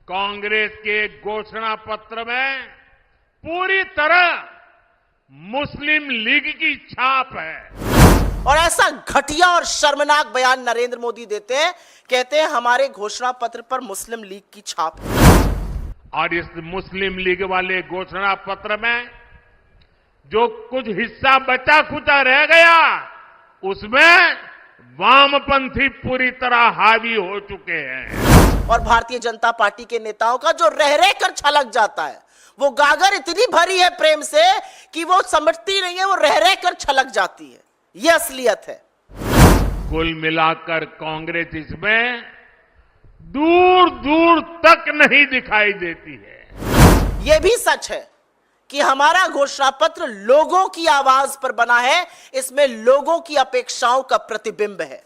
कांग्रेस के घोषणा पत्र में पूरी तरह मुस्लिम लीग की छाप है। और ऐसा घटिया और शर्मनाक बयान नरेंद्र मोदी देते हैं, कहते हैं हमारे घोषणा पत्र पर मुस्लिम लीग की छाप है। और इस मुस्लिम लीग वाले घोषणा पत्र में जो कुछ हिस्सा बचा खुचा रह गया, उसमें वामपंथी पूरी तरह हावी हो चुके हैं। और भारतीय जनता पार्टी के नेताओं का जो रह रह कर छलक जाता है, वो गागर इतनी भरी है प्रेम से कि वो समझती नहीं है, वो रह रह कर छलक जाती है। ये असलियत है। कुल मिलाकर कांग्रेस इसमें दूर दूर तक नहीं दिखाई देती है। यह भी सच है कि हमारा घोषणा पत्र लोगों की आवाज पर बना है, इसमें लोगों की अपेक्षाओं का प्रतिबिंब है।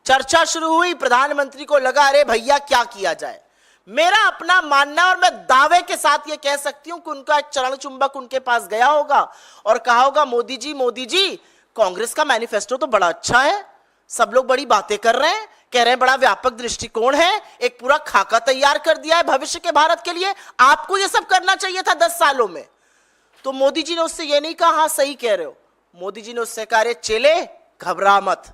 चर्चा शुरू हुई, प्रधानमंत्री को लगा अरे भैया क्या किया जाए। मेरा अपना मानना, और मैं दावे के साथ यह कह सकती हूं कि उनका एक चरण चुंबक उनके पास गया होगा और कहा होगा मोदी जी कांग्रेस का मैनिफेस्टो तो बड़ा अच्छा है, सब लोग बड़ी बातें कर रहे हैं, कह रहे हैं बड़ा व्यापक दृष्टिकोण है, एक पूरा खाका तैयार कर दिया है भविष्य के भारत के लिए, आपको यह सब करना चाहिए था 10 सालों में। तो मोदी जी ने उससे यह नहीं कहा हाँ सही कह रहे हो, मोदी जी ने उससे कहा रे चेले घबरा मत,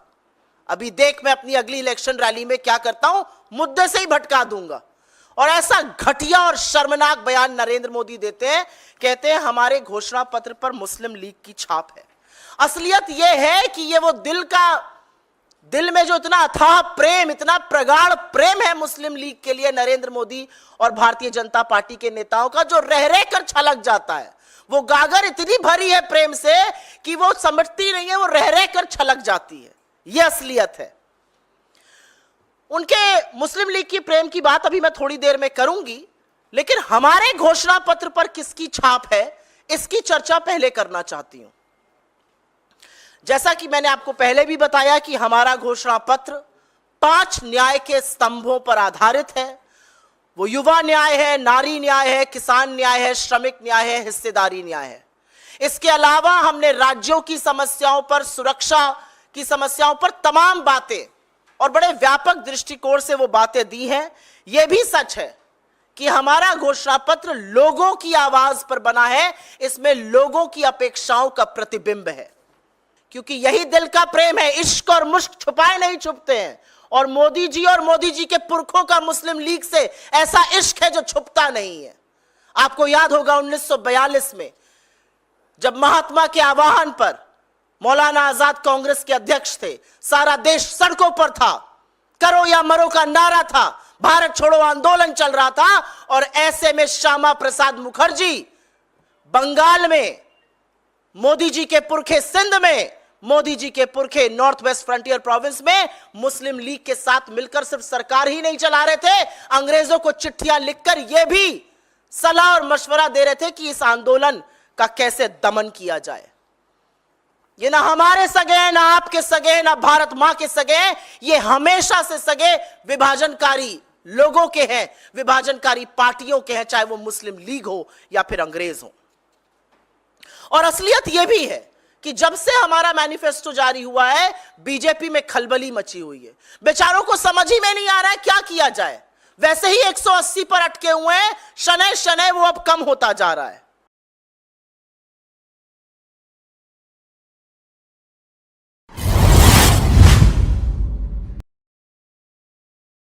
अभी देख मैं अपनी अगली इलेक्शन रैली में क्या करता हूं, मुद्दे से ही भटका दूंगा। और ऐसा घटिया और शर्मनाक बयान नरेंद्र मोदी देते हैं, कहते हैं हमारे घोषणा पत्र पर मुस्लिम लीग की छाप है। असलियत यह है कि ये वो दिल में जो इतना अथाह प्रेम, इतना प्रगाढ़ प्रेम है मुस्लिम लीग के लिए नरेंद्र मोदी और भारतीय जनता पार्टी के नेताओं का, जो रह रह कर छलक जाता है। वो गागर इतनी भरी है प्रेम से कि वो समझती नहीं है, वो रह रह कर छलक जाती है। यह असलियत है। उनके मुस्लिम लीग की प्रेम की बात अभी मैं थोड़ी देर में करूंगी, लेकिन हमारे घोषणा पत्र पर किसकी छाप है, इसकी चर्चा पहले करना चाहती हूं। जैसा कि मैंने आपको पहले भी बताया कि हमारा घोषणा पत्र 5 न्याय के स्तंभों पर आधारित है। वो युवा न्याय है, नारी न्याय है, किसान न्याय है, श्रमिक न्याय है, हिस्सेदारी न्याय है। इसके अलावा हमने राज्यों की समस्याओं पर, सुरक्षा की समस्याओं पर तमाम बातें और बड़े व्यापक दृष्टिकोण से वो बातें दी हैं। यह भी सच है कि हमारा घोषणा पत्र लोगों की आवाज पर बना है, इसमें लोगों की अपेक्षाओं का प्रतिबिंब है, क्योंकि यही दिल का प्रेम है। इश्क और मुश्क छुपाए नहीं छुपते हैं, और मोदी जी के पुरखों का मुस्लिम लीग से ऐसा इश्क है जो छुपता नहीं है। आपको याद होगा 1942 में जब महात्मा के आह्वान पर मौलाना आजाद कांग्रेस के अध्यक्ष थे, सारा देश सड़कों पर था, करो या मरो का नारा था, भारत छोड़ो आंदोलन चल रहा था। और ऐसे में श्यामा प्रसाद मुखर्जी बंगाल में, मोदी जी के पुरखे सिंध में, मोदी जी के पुरखे नॉर्थ वेस्ट फ्रंटियर प्रोविंस में मुस्लिम लीग के साथ मिलकर सिर्फ सरकार ही नहीं चला रहे थे, अंग्रेजों को चिट्ठियां लिखकर यह भी सलाह और मशवरा दे रहे थे कि इस आंदोलन का कैसे दमन किया जाए। ये ना हमारे सगे हैं, ना आपके सगे हैं, ना भारत मां के सगे हैं, ये हमेशा से सगे विभाजनकारी लोगों के हैं, विभाजनकारी पार्टियों के हैं, चाहे वो मुस्लिम लीग हो या फिर अंग्रेज हो। और असलियत यह भी है कि जब से हमारा मैनिफेस्टो जारी हुआ है, बीजेपी में खलबली मची हुई है। बेचारों को समझ ही में नहीं आ रहा है क्या किया जाए। वैसे ही 180 पर अटके हुए हैं, शनै शनै वो अब कम होता जा रहा है।